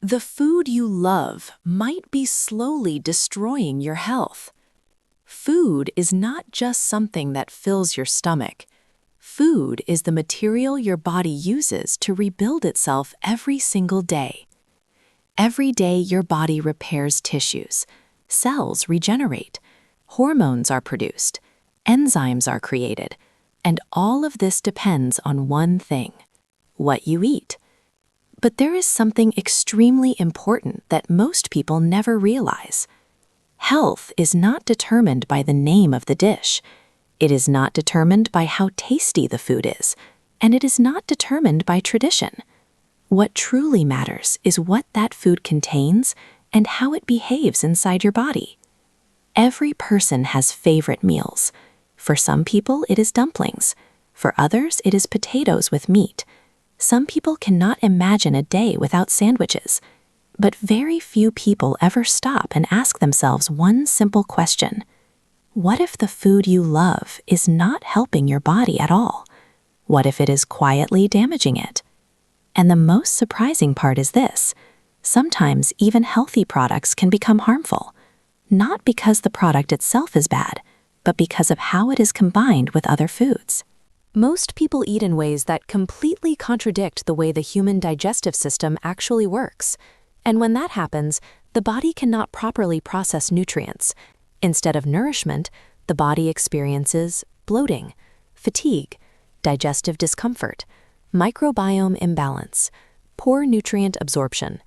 The food you love might be slowly destroying your health. Food is not just something that fills your stomach. Food is the material your body uses to rebuild itself every single day. Every day your body repairs tissues, cells regenerate, hormones are produced, enzymes are created, and all of this depends on one thing: what you eat. But there is something extremely important that most people never realize. Health is not determined by the name of the dish. It is not determined by how tasty the food is, and it is not determined by tradition. What truly matters is what that food contains and how it behaves inside your body. Every person has favorite meals. For some people, it is dumplings. For others, it is potatoes with meat. Some people cannot imagine a day without sandwiches. But very few people ever stop and ask themselves one simple question: what if the food you love is not helping your body at all? What if it is quietly damaging it? And the most surprising part is this: sometimes even healthy products can become harmful, not because the product itself is bad, but because of how it is combined with other foods. Most people eat in ways that completely contradict the way the human digestive system actually works. And when that happens, the body cannot properly process nutrients. Instead of nourishment, the body experiences bloating, fatigue, digestive discomfort, microbiome imbalance, poor nutrient absorption,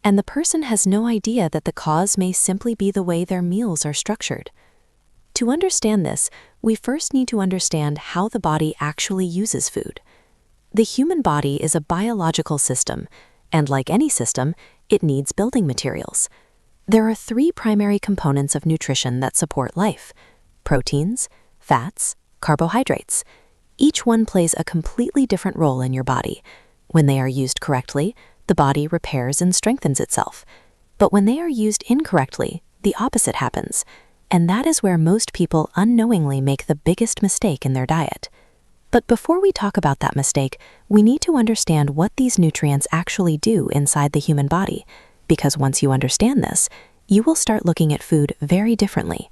and the person has no idea that the cause may simply be the way their meals are structured. To understand this, we first need to understand how the body actually uses food. The human body is a biological system, and like any system, it needs building materials. There are three primary components of nutrition that support life: proteins, fats, carbohydrates. Each one plays a completely different role in your body. When they are used correctly, the body repairs and strengthens itself. But when they are used incorrectly, the opposite happens. And that is where most people unknowingly make the biggest mistake in their diet. But before we talk about that mistake, we need to understand what these nutrients actually do inside the human body, because once you understand this, you will start looking at food very differently.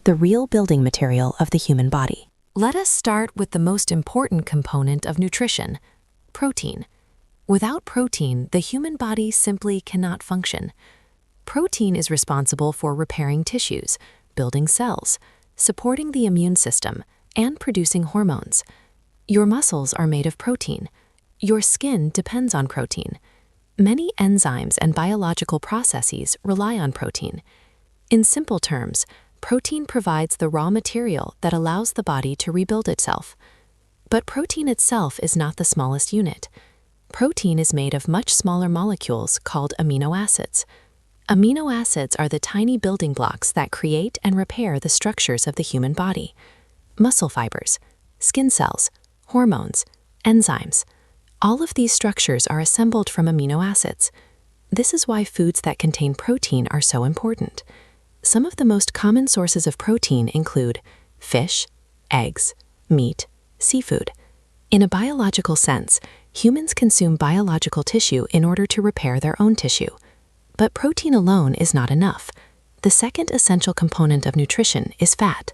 The real building material of the human body. Let us start with the most important component of nutrition: protein. Without protein, the human body simply cannot function. Protein is responsible for repairing tissues, building cells, supporting the immune system, and producing hormones. Your muscles are made of protein. Your skin depends on protein. Many enzymes and biological processes rely on protein. In simple terms, protein provides the raw material that allows the body to rebuild itself. But protein itself is not the smallest unit. Protein is made of much smaller molecules called amino acids. Amino acids are the tiny building blocks that create and repair the structures of the human body. Muscle fibers, skin cells, hormones, enzymes. All of these structures are assembled from amino acids. This is why foods that contain protein are so important. Some of the most common sources of protein include fish, eggs, meat, seafood. In a biological sense, humans consume biological tissue in order to repair their own tissue. But protein alone is not enough. The second essential component of nutrition is fat.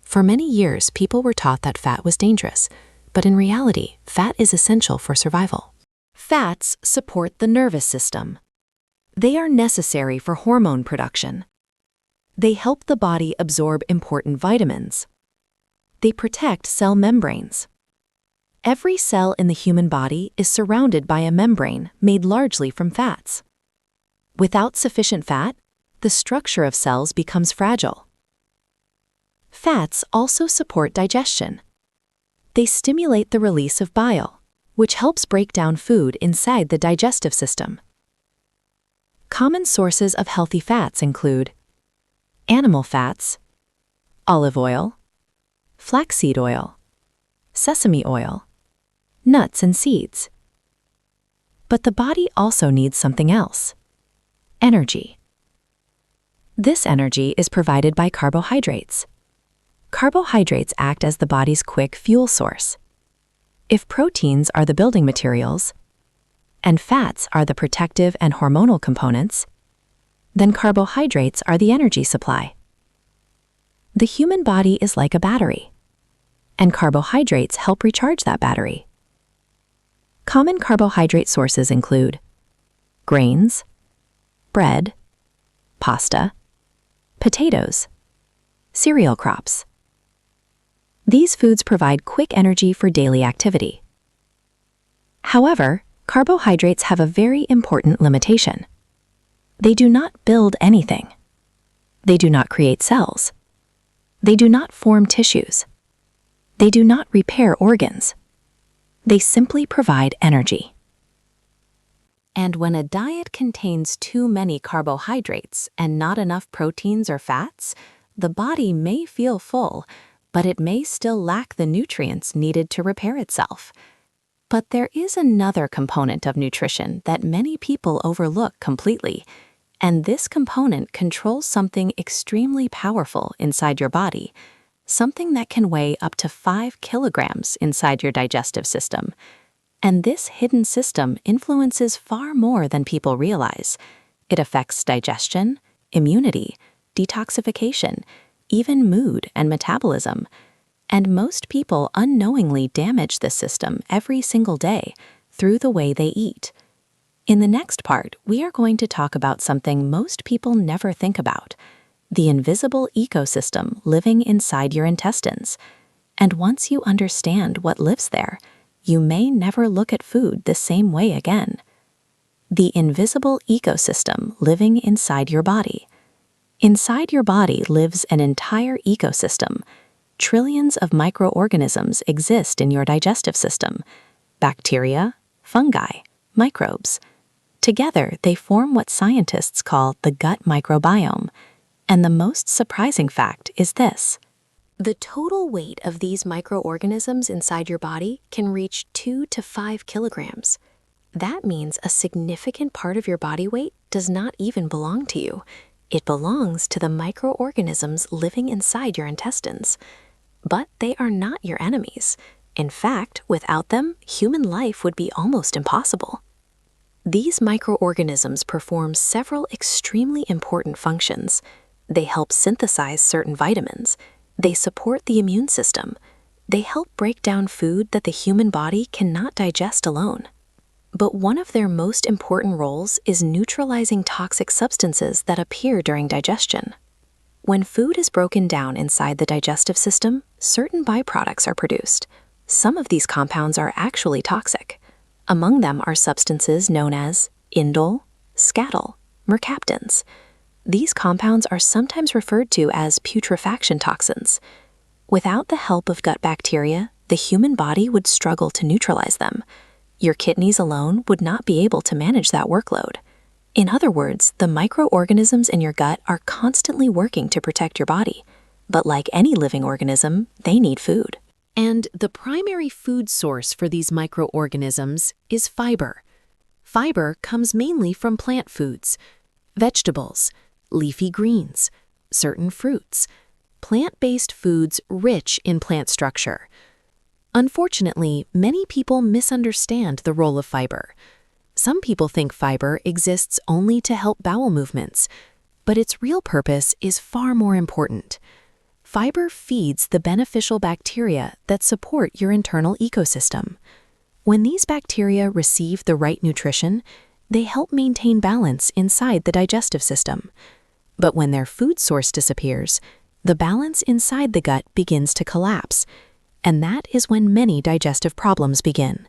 For many years, people were taught that fat was dangerous, but in reality, fat is essential for survival. Fats support the nervous system. They are necessary for hormone production. They help the body absorb important vitamins. They protect cell membranes. Every cell in the human body is surrounded by a membrane made largely from fats. Without sufficient fat, the structure of cells becomes fragile. Fats also support digestion. They stimulate the release of bile, which helps break down food inside the digestive system. Common sources of healthy fats include animal fats, olive oil, flaxseed oil, sesame oil, nuts and seeds. But the body also needs something else: energy. This energy is provided by carbohydrates. Carbohydrates act as the body's quick fuel source. If proteins are the building materials, and fats are the protective and hormonal components, then carbohydrates are the energy supply. The human body is like a battery, and carbohydrates help recharge that battery. Common carbohydrate sources include grains, bread, pasta, potatoes, cereal crops. These foods provide quick energy for daily activity. However, carbohydrates have a very important limitation. They do not build anything. They do not create cells. They do not form tissues. They do not repair organs. They simply provide energy. And when a diet contains too many carbohydrates and not enough proteins or fats, the body may feel full, but it may still lack the nutrients needed to repair itself. But there is another component of nutrition that many people overlook completely, and this component controls something extremely powerful inside your body, something that can weigh up to 5 kilograms inside your digestive system. And this hidden system influences far more than people realize. It affects digestion, immunity, detoxification, even mood and metabolism. And most people unknowingly damage this system every single day through the way they eat. In the next part, we are going to talk about something most people never think about: the invisible ecosystem living inside your intestines. And once you understand what lives there, you may never look at food the same way again. The invisible ecosystem living inside your body. Inside your body lives an entire ecosystem. Trillions of microorganisms exist in your digestive system: bacteria, fungi, microbes. Together, they form what scientists call the gut microbiome. And the most surprising fact is this: the total weight of these microorganisms inside your body can reach 2 to 5 kilograms. That means a significant part of your body weight does not even belong to you. It belongs to the microorganisms living inside your intestines. But they are not your enemies. In fact, without them, human life would be almost impossible. These microorganisms perform several extremely important functions. They help synthesize certain vitamins. They support the immune system. They help break down food that the human body cannot digest alone. But one of their most important roles is neutralizing toxic substances that appear during digestion. When food is broken down inside the digestive system, certain byproducts are produced. Some of these compounds are actually toxic. Among them are substances known as indole, scatol, mercaptans. These compounds are sometimes referred to as putrefaction toxins. Without the help of gut bacteria, the human body would struggle to neutralize them. Your kidneys alone would not be able to manage that workload. In other words, the microorganisms in your gut are constantly working to protect your body. But like any living organism, they need food. And the primary food source for these microorganisms is fiber. Fiber comes mainly from plant foods, vegetables, leafy greens, certain fruits, plant-based foods rich in plant structure. Unfortunately, many people misunderstand the role of fiber. Some people think fiber exists only to help bowel movements, but its real purpose is far more important. Fiber feeds the beneficial bacteria that support your internal ecosystem. When these bacteria receive the right nutrition, they help maintain balance inside the digestive system. But when their food source disappears, the balance inside the gut begins to collapse, and that is when many digestive problems begin: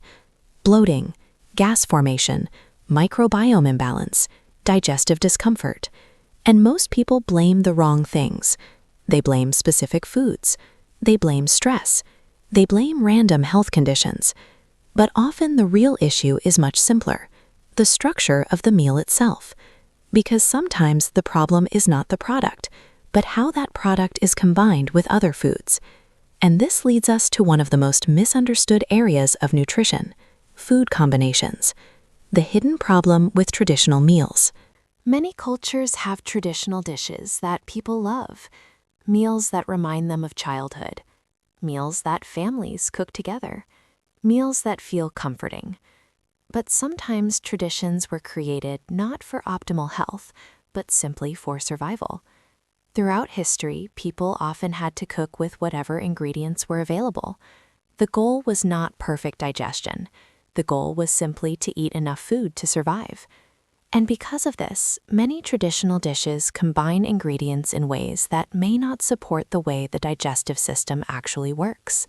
bloating, gas formation, microbiome imbalance, digestive discomfort. And most people blame the wrong things. They blame specific foods. They blame stress. They blame random health conditions. But often the real issue is much simpler: the structure of the meal itself. Because sometimes the problem is not the product, but how that product is combined with other foods. And this leads us to one of the most misunderstood areas of nutrition: food combinations, the hidden problem with traditional meals. Many cultures have traditional dishes that people love, meals that remind them of childhood, meals that families cook together, meals that feel comforting. But sometimes traditions were created not for optimal health, but simply for survival. Throughout history, people often had to cook with whatever ingredients were available. The goal was not perfect digestion. The goal was simply to eat enough food to survive. And because of this, many traditional dishes combine ingredients in ways that may not support the way the digestive system actually works.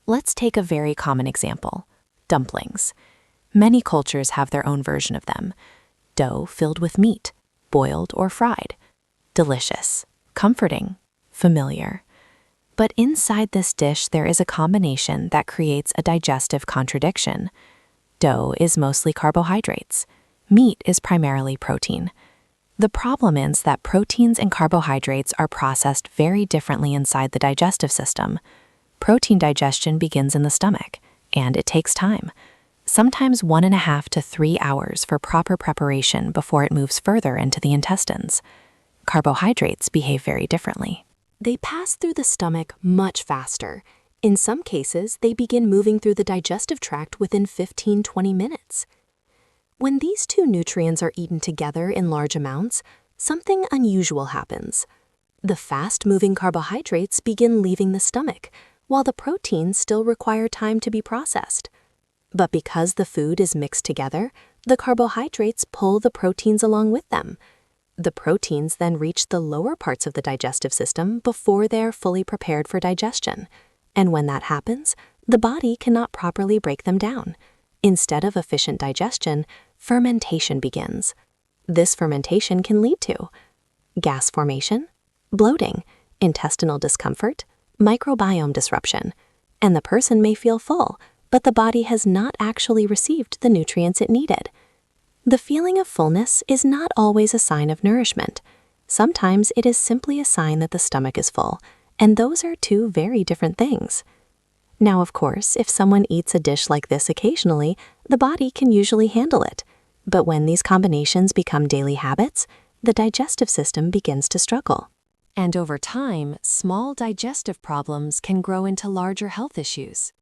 Let's take a very common example: dumplings. Many cultures have their own version of them. Dough filled with meat, boiled or fried. Delicious, comforting, familiar. But inside this dish, there is a combination that creates a digestive contradiction. Dough is mostly carbohydrates. Meat is primarily protein. The problem is that proteins and carbohydrates are processed very differently inside the digestive system. Protein digestion begins in the stomach, and it takes time. Sometimes 1.5 to 3 hours for proper preparation before it moves further into the intestines. Carbohydrates behave very differently. They pass through the stomach much faster. In some cases, they begin moving through the digestive tract within 15-20 minutes. When these two nutrients are eaten together in large amounts, something unusual happens. The fast-moving carbohydrates begin leaving the stomach, while the proteins still require time to be processed. But because the food is mixed together, the carbohydrates pull the proteins along with them. The proteins then reach the lower parts of the digestive system before they are fully prepared for digestion. And when that happens, the body cannot properly break them down. Instead of efficient digestion, fermentation begins. This fermentation can lead to gas formation, bloating, intestinal discomfort, microbiome disruption, and the person may feel full, but the body has not actually received the nutrients it needed. The feeling of fullness is not always a sign of nourishment. Sometimes it is simply a sign that the stomach is full, and those are two very different things. Now, of course, if someone eats a dish like this occasionally, the body can usually handle it. But when these combinations become daily habits, the digestive system begins to struggle. And over time, small digestive problems can grow into larger health issues.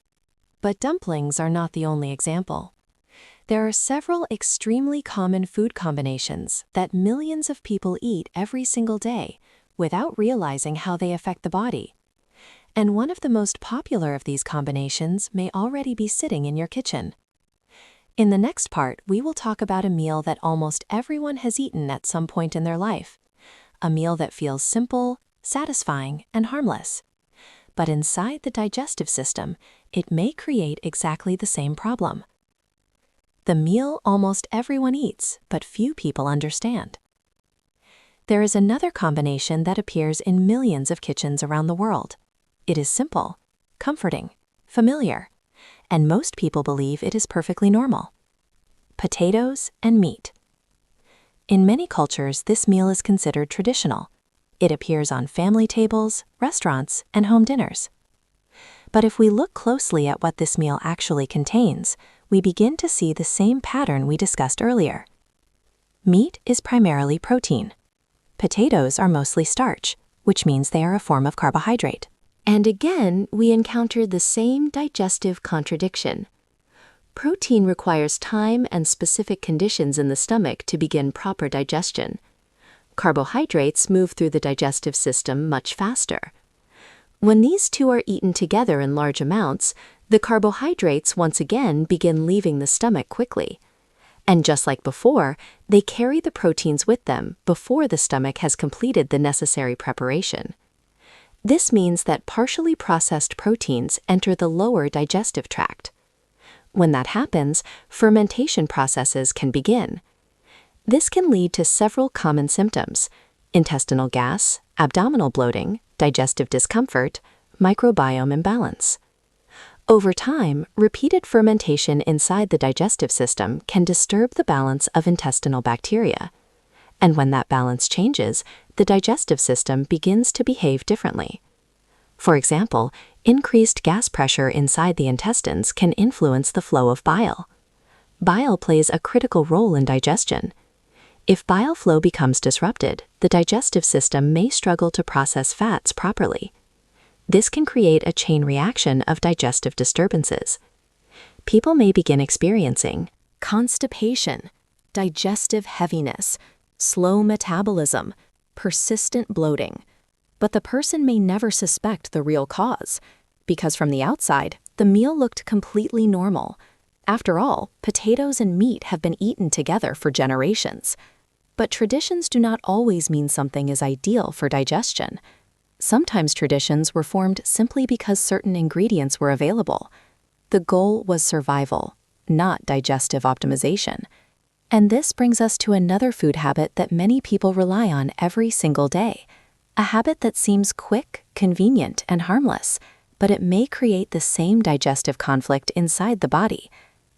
But dumplings are not the only example. There are several extremely common food combinations that millions of people eat every single day without realizing how they affect the body. And one of the most popular of these combinations may already be sitting in your kitchen. In the next part, we will talk about a meal that almost everyone has eaten at some point in their life. A meal that feels simple, satisfying, and harmless. But inside the digestive system, it may create exactly the same problem. The meal almost everyone eats, but few people understand. There is another combination that appears in millions of kitchens around the world. It is simple, comforting, familiar, and most people believe it is perfectly normal. Potatoes and meat. In many cultures, this meal is considered traditional. It appears on family tables, restaurants, and home dinners. But if we look closely at what this meal actually contains, we begin to see the same pattern we discussed earlier. Meat is primarily protein. Potatoes are mostly starch, which means they are a form of carbohydrate. And again, we encounter the same digestive contradiction. Protein requires time and specific conditions in the stomach to begin proper digestion. Carbohydrates move through the digestive system much faster. When these two are eaten together in large amounts, the carbohydrates once again begin leaving the stomach quickly. And just like before, they carry the proteins with them before the stomach has completed the necessary preparation. This means that partially processed proteins enter the lower digestive tract. When that happens, fermentation processes can begin. This can lead to several common symptoms: intestinal gas, abdominal bloating, digestive discomfort, microbiome imbalance. Over time, repeated fermentation inside the digestive system can disturb the balance of intestinal bacteria. And when that balance changes, the digestive system begins to behave differently. For example, increased gas pressure inside the intestines can influence the flow of bile. Bile plays a critical role in digestion. If bile flow becomes disrupted, the digestive system may struggle to process fats properly. This can create a chain reaction of digestive disturbances. People may begin experiencing constipation, digestive heaviness, slow metabolism, persistent bloating. But the person may never suspect the real cause, because from the outside, the meal looked completely normal. After all, potatoes and meat have been eaten together for generations. But traditions do not always mean something is ideal for digestion. Sometimes traditions were formed simply because certain ingredients were available. The goal was survival, not digestive optimization. And this brings us to another food habit that many people rely on every single day. A habit that seems quick, convenient, and harmless, but it may create the same digestive conflict inside the body.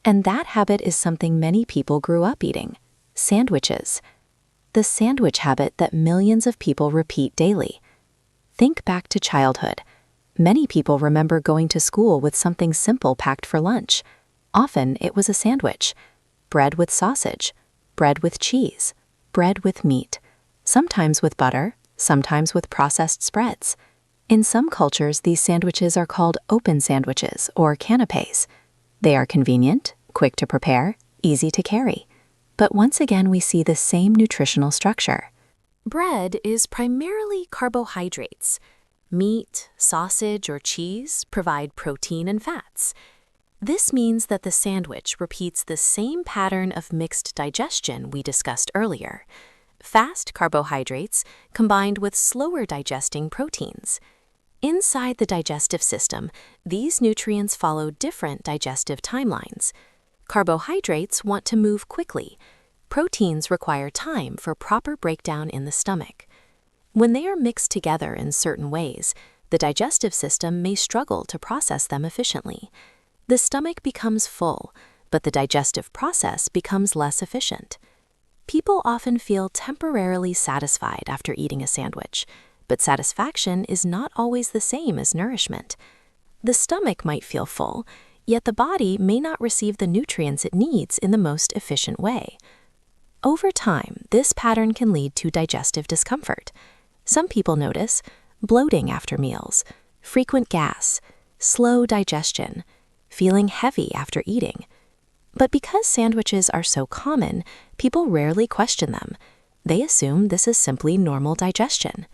And that habit is something many people grew up eating: sandwiches. The sandwich habit that millions of people repeat daily. Think back to childhood. Many people remember going to school with something simple packed for lunch. Often it was a sandwich. Bread with sausage, bread with cheese, bread with meat, sometimes with butter, sometimes with processed spreads. In some cultures, these sandwiches are called open sandwiches or canapés. They are convenient, quick to prepare, easy to carry. But once again, we see the same nutritional structure. Bread is primarily carbohydrates. Meat, sausage, or cheese provide protein and fats. This means that the sandwich repeats the same pattern of mixed digestion we discussed earlier: fast carbohydrates combined with slower digesting proteins. Inside the digestive system, these nutrients follow different digestive timelines. Carbohydrates want to move quickly. Proteins require time for proper breakdown in the stomach. When they are mixed together in certain ways, the digestive system may struggle to process them efficiently. The stomach becomes full, but the digestive process becomes less efficient. People often feel temporarily satisfied after eating a sandwich, but satisfaction is not always the same as nourishment. The stomach might feel full, yet the body may not receive the nutrients it needs in the most efficient way. Over time, this pattern can lead to digestive discomfort. Some people notice bloating after meals, frequent gas, slow digestion, feeling heavy after eating. But because sandwiches are so common, people rarely question them. They assume this is simply normal digestion.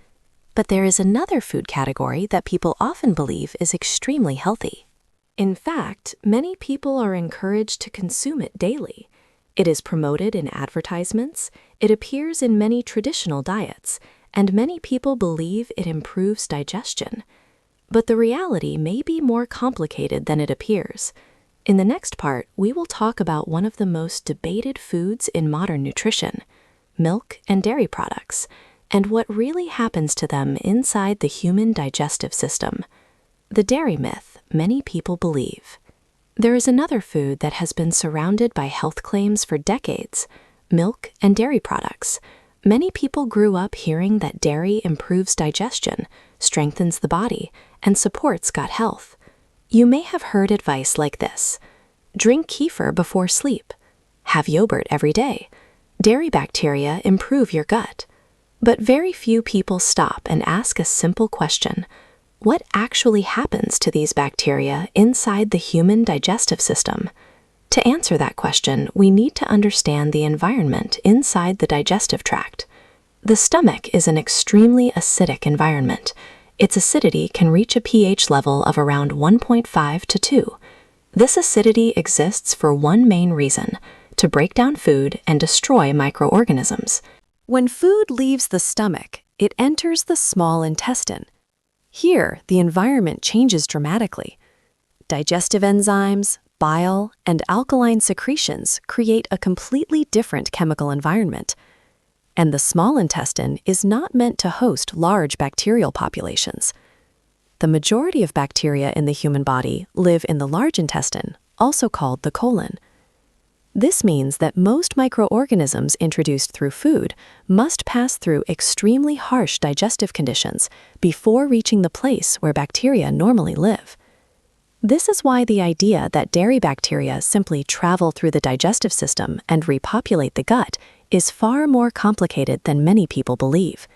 But there is another food category that people often believe is extremely healthy. In fact, many people are encouraged to consume it daily. It is promoted in advertisements, it appears in many traditional diets, and many people believe it improves digestion. But the reality may be more complicated than it appears. In the next part, we will talk about one of the most debated foods in modern nutrition: milk and dairy products, and what really happens to them inside the human digestive system. The dairy myth many people believe. There is another food that has been surrounded by health claims for decades: milk and dairy products. Many people grew up hearing that dairy improves digestion, strengthens the body, and supports gut health. You may have heard advice like this: drink kefir before sleep, have yogurt every day, dairy bacteria improve your gut. But very few people stop and ask a simple question: what actually happens to these bacteria inside the human digestive system? To answer that question, we need to understand the environment inside the digestive tract. The stomach is an extremely acidic environment. Its acidity can reach a pH level of around 1.5 to 2. This acidity exists for one main reason: to break down food and destroy microorganisms. When food leaves the stomach, it enters the small intestine. Here, the environment changes dramatically. Digestive enzymes, bile, and alkaline secretions create a completely different chemical environment. And the small intestine is not meant to host large bacterial populations. The majority of bacteria in the human body live in the large intestine, also called the colon. This means that most microorganisms introduced through food must pass through extremely harsh digestive conditions before reaching the place where bacteria normally live. This is why the idea that dairy bacteria simply travel through the digestive system and repopulate the gut is far more complicated than many people believe.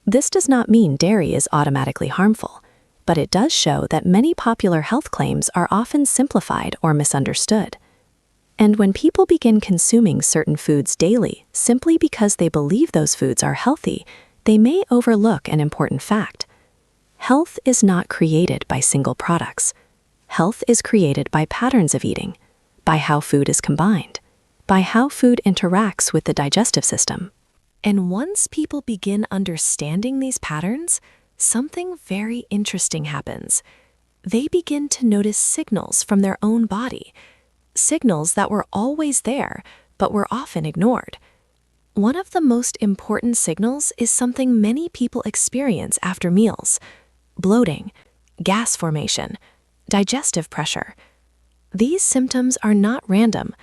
This does not mean dairy is automatically harmful, but it does show that many popular health claims are often simplified or misunderstood. And when people begin consuming certain foods daily simply because they believe those foods are healthy, they may overlook an important fact. Health is not created by single products. Health is created by patterns of eating, by how food is combined, by how food interacts with the digestive system. And once people begin understanding these patterns, something very interesting happens. They begin to notice signals from their own body, signals that were always there, but were often ignored. One of the most important signals is something many people experience after meals: bloating, gas formation, digestive pressure. These symptoms are not random.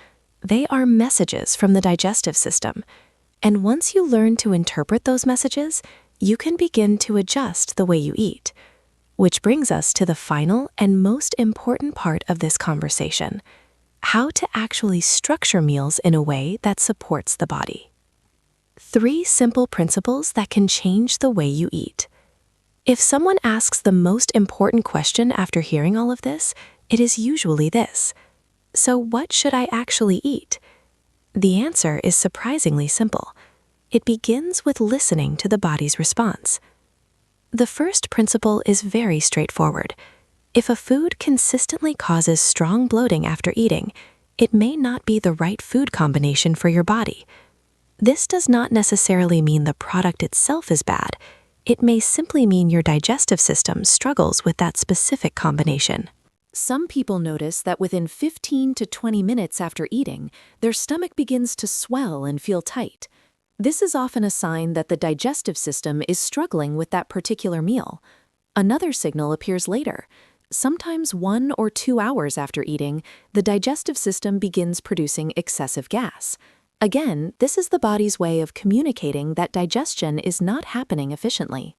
They are messages from the digestive system. And once you learn to interpret those messages, you can begin to adjust the way you eat. Which brings us to the final and most important part of this conversation: how to actually structure meals in a way that supports the body. 3 simple principles that can change the way you eat. If someone asks the most important question after hearing all of this, it is usually this: so what should I actually eat? The answer is surprisingly simple. It begins with listening to the body's response. The first principle is very straightforward. If a food consistently causes strong bloating after eating, it may not be the right food combination for your body. This does not necessarily mean the product itself is bad. It may simply mean your digestive system struggles with that specific combination. Some people notice that within 15 to 20 minutes after eating, their stomach begins to swell and feel tight. This is often a sign that the digestive system is struggling with that particular meal. Another signal appears later. Sometimes 1 or 2 hours after eating, the digestive system begins producing excessive gas. Again, this is the body's way of communicating that digestion is not happening efficiently.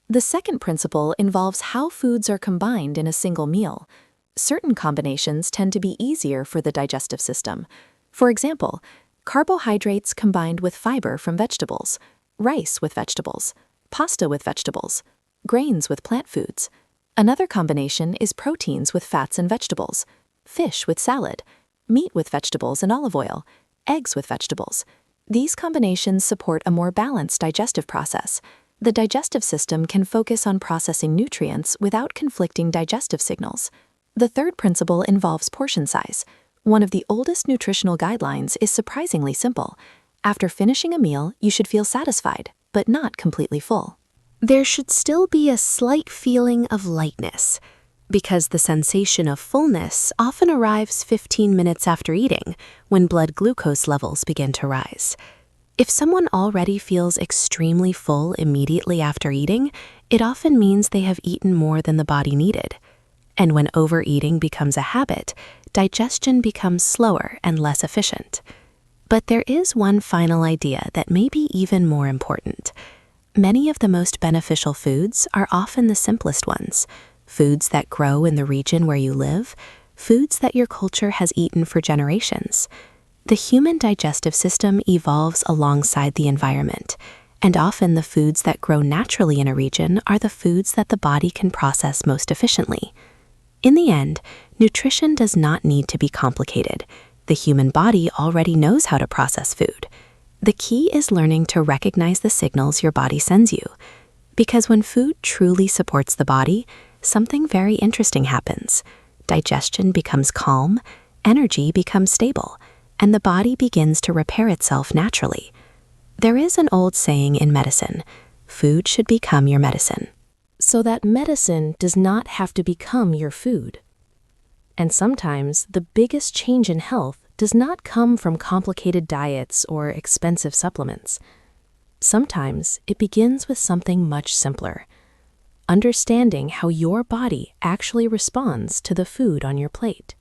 The second principle involves how foods are combined in a single meal. Certain combinations tend to be easier for the digestive system. For example, carbohydrates combined with fiber from vegetables, rice with vegetables, pasta with vegetables, grains with plant foods. Another combination is proteins with fats and vegetables, fish with salad, meat with vegetables and olive oil, eggs with vegetables. These combinations support a more balanced digestive process. The digestive system can focus on processing nutrients without conflicting digestive signals. The third principle involves portion size. One of the oldest nutritional guidelines is surprisingly simple. After finishing a meal, you should feel satisfied, but not completely full. There should still be a slight feeling of lightness, because the sensation of fullness often arrives 15 minutes after eating, when blood glucose levels begin to rise. If someone already feels extremely full immediately after eating, it often means they have eaten more than the body needed. And when overeating becomes a habit, digestion becomes slower and less efficient. But there is one final idea that may be even more important. Many of the most beneficial foods are often the simplest ones. Foods that grow in the region where you live, foods that your culture has eaten for generations. The human digestive system evolves alongside the environment, and often the foods that grow naturally in a region are the foods that the body can process most efficiently. In the end, nutrition does not need to be complicated. The human body already knows how to process food. The key is learning to recognize the signals your body sends you. Because when food truly supports the body, something very interesting happens. Digestion becomes calm, energy becomes stable, and the body begins to repair itself naturally. There is an old saying in medicine: food should become your medicine. So that medicine does not have to become your food. And sometimes the biggest change in health does not come from complicated diets or expensive supplements. Sometimes it begins with something much simpler: understanding how your body actually responds to the food on your plate.